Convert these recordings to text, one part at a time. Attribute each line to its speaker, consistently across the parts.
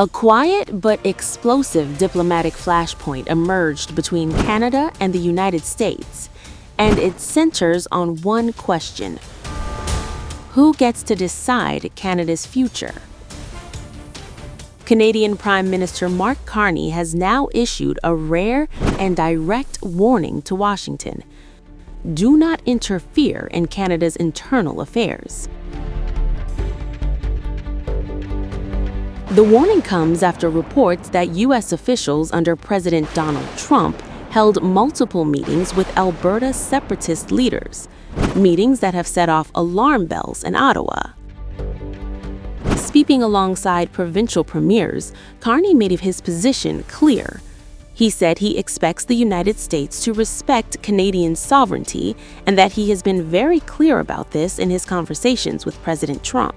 Speaker 1: A quiet but explosive diplomatic flashpoint emerged between Canada and the United States, and it centers on one question: who gets to decide Canada's future? Canadian Prime Minister Mark Carney has now issued a rare and direct warning to Washington: do not interfere in Canada's internal affairs. The warning comes after reports that U.S. officials under President Donald Trump held multiple meetings with Alberta Separatist leaders, meetings that have set off alarm bells in Ottawa. Speaking alongside provincial premiers, Carney made his position clear. He said he expects the United States to respect Canadian sovereignty and that he has been very clear about this in his conversations with President Trump.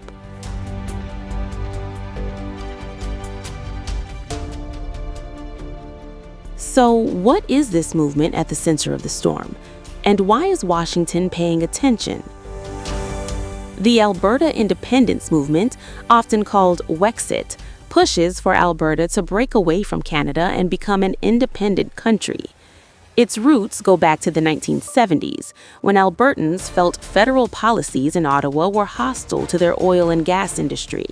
Speaker 1: So, what is this movement at the center of the storm? And why is Washington paying attention? The Alberta Independence Movement, often called Wexit, pushes for Alberta to break away from Canada and become an independent country. Its roots go back to the 1970s, when Albertans felt federal policies in Ottawa were hostile to their oil and gas industry.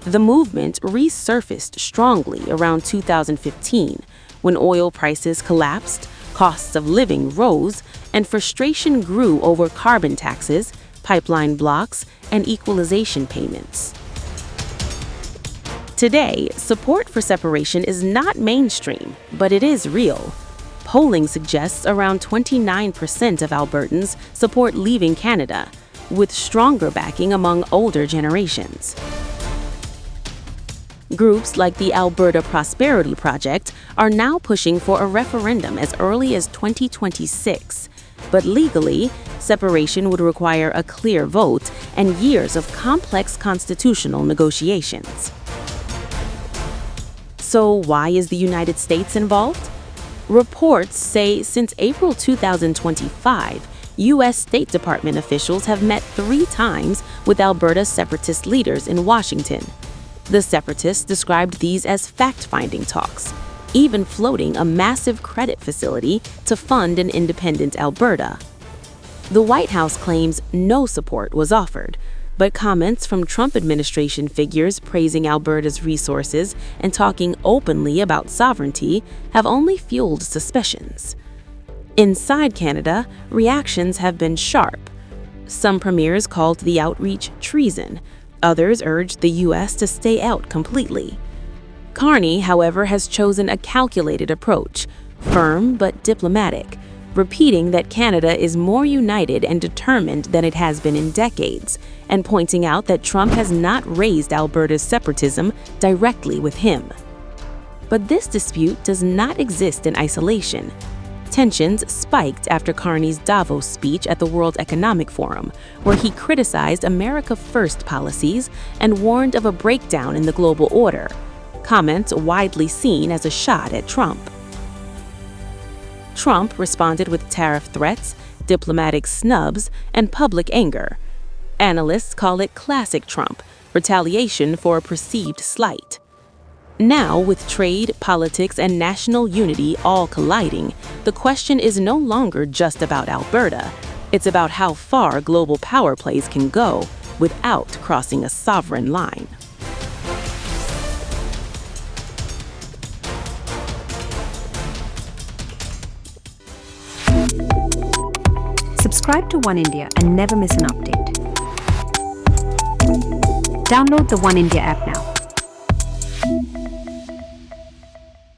Speaker 1: The movement resurfaced strongly around 2015, when oil prices collapsed, costs of living rose, and frustration grew over carbon taxes, pipeline blocks, and equalization payments. Today, support for separation is not mainstream, but it is real. Polling suggests around 29% of Albertans support leaving Canada, with stronger backing among older generations. Groups like the Alberta Prosperity Project are now pushing for a referendum as early as 2026. But legally, separation would require a clear vote and years of complex constitutional negotiations. So why is the United States involved? Reports say since April 2025, U.S. State Department officials have met 3 times with Alberta Separatist leaders in Washington. The Separatists described these as fact-finding talks, even floating a massive credit facility to fund an independent Alberta. The White House claims no support was offered, but comments from Trump administration figures praising Alberta's resources and talking openly about sovereignty have only fueled suspicions. Inside Canada, reactions have been sharp. Some premiers called the outreach treason. Others urged the U.S. to stay out completely. Carney, however, has chosen a calculated approach, firm but diplomatic, repeating that Canada is more united and determined than it has been in decades, and pointing out that Trump has not raised Alberta's separatism directly with him. But this dispute does not exist in isolation. Tensions spiked after Carney's Davos speech at the World Economic Forum, where he criticized America First policies and warned of a breakdown in the global order, comments widely seen as a shot at Trump. Trump responded with tariff threats, diplomatic snubs, and public anger. Analysts call it classic Trump, retaliation for a perceived slight. Now, with trade, politics, and national unity all colliding, the question is no longer just about Alberta. It's about how far global power plays can go without crossing a sovereign line.
Speaker 2: Subscribe to One India and never miss an update. Download the One India app now.